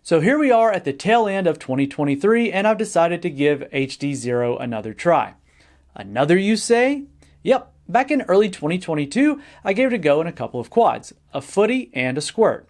So here we are at the tail end of 2023, and I've decided to give HDZero another try. Another, you say? Yep, back in early 2022, I gave it a go in a couple of quads, a footy and a squirt,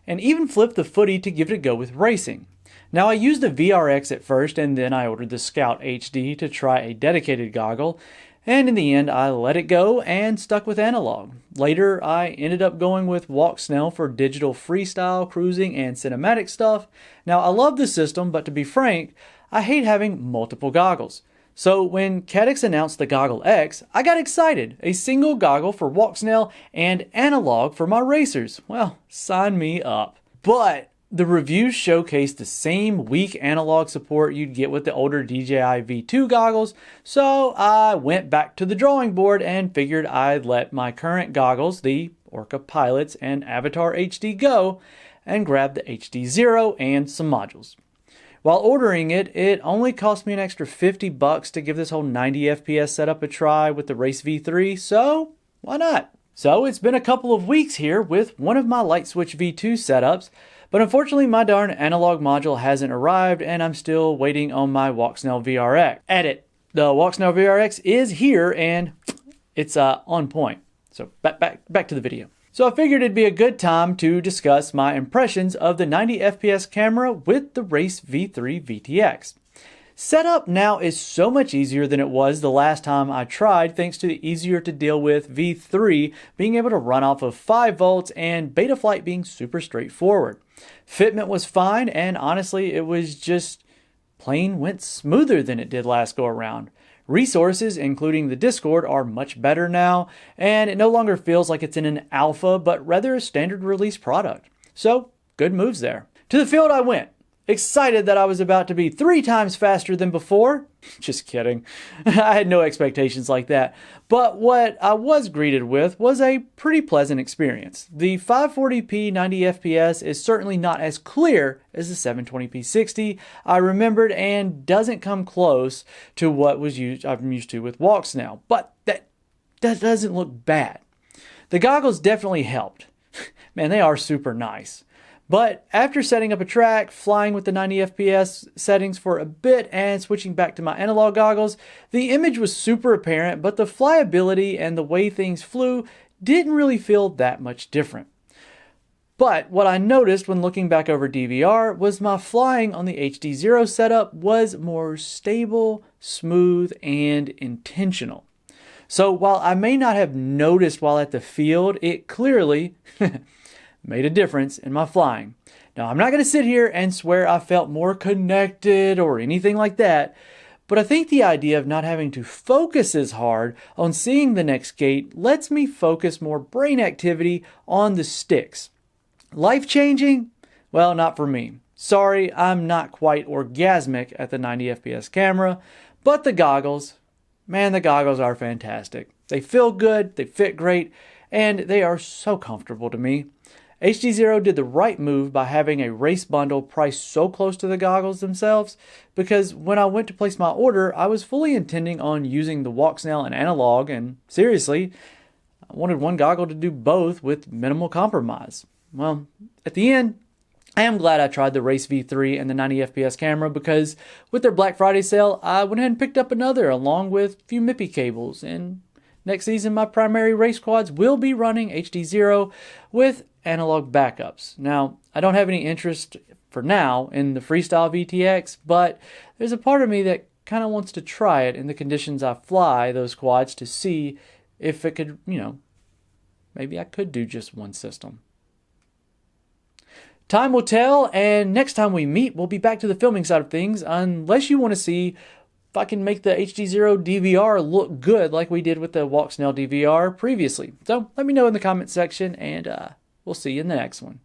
and even flipped the footy to give it a go with racing. Now I used the VRX at first, and then I ordered the Scout HD to try a dedicated goggle, and in the end I let it go and stuck with analog. Later I ended up going with Walk-Snell for digital freestyle, cruising, and cinematic stuff. Now I love the system, but to be frank, I hate having multiple goggles. So when Caddx announced the Goggle X, I got excited. A single goggle for Walk-Snell and analog for my racers. Well, sign me up. But the reviews showcased the same weak analog support you'd get with the older DJI V2 goggles, so I went back to the drawing board and figured I'd let my current goggles, the Orca Pilots and Avatar HD, go and grab the HDZero and some modules. While ordering it, it only cost me an extra $50 to give this whole 90 FPS setup a try with the Race V3, so why not? So it's been a couple of weeks here with one of my Light Switch V2 setups, but unfortunately my darn analog module hasn't arrived and I'm still waiting on my Walk-Snell VRX. Edit. The Walk-Snell VRX is here and it's on point. So back to the video. So I figured it'd be a good time to discuss my impressions of the 90 FPS camera with the Race V3 VTX. Setup now is so much easier than it was the last time I tried, thanks to the easier to deal with V3 being able to run off of 5 volts and Betaflight being super straightforward. Fitment was fine, and honestly it was just plain went smoother than it did last go around. Resources, including the Discord, are much better now, and it no longer feels like it's in an alpha, but rather a standard release product. So, good moves there. To the field I went. Excited that I was about to be 3 times faster than before. Just kidding. I had no expectations like that. But what I was greeted with was a pretty pleasant experience. The 540p 90 FPS is certainly not as clear as the 720p 60 I remembered and doesn't come close to what I'm used to with Walk-Snell. But that doesn't look bad. The goggles definitely helped. Man, they are super nice. But after setting up a track, flying with the 90 FPS settings for a bit, and switching back to my analog goggles, the image was super apparent, but the flyability and the way things flew didn't really feel that much different. But what I noticed when looking back over DVR was my flying on the HDZero setup was more stable, smooth, and intentional. So while I may not have noticed while at the field, it clearly made a difference in my flying. Now, I'm not going to sit here and swear I felt more connected or anything like that, but I think the idea of not having to focus as hard on seeing the next gate lets me focus more brain activity on the sticks. Life-changing? Well, not for me. Sorry, I'm not quite orgasmic at the 90 FPS camera, but the goggles, man, the goggles are fantastic. They feel good, they fit great, and they are so comfortable to me. HDZero did the right move by having a race bundle priced so close to the goggles themselves, because when I went to place my order, I was fully intending on using the Walk-Snell and analog, and seriously, I wanted one goggle to do both with minimal compromise. Well, at the end, I am glad I tried the Race V3 and the 90 FPS camera, because with their Black Friday sale, I went ahead and picked up another along with a few MIPI cables, and next season my primary race quads will be running HDZero with analog backups. Now, I don't have any interest for now in the Freestyle VTX, but there's a part of me that kind of wants to try it in the conditions I fly those quads to see if it could, maybe I could do just one system. Time will tell, and next time we meet, we'll be back to the filming side of things, unless you want to see if I can make the HDZero DVR look good like we did with the Walk-Snell DVR previously. So let me know in the comment section, and we'll see you in the next one.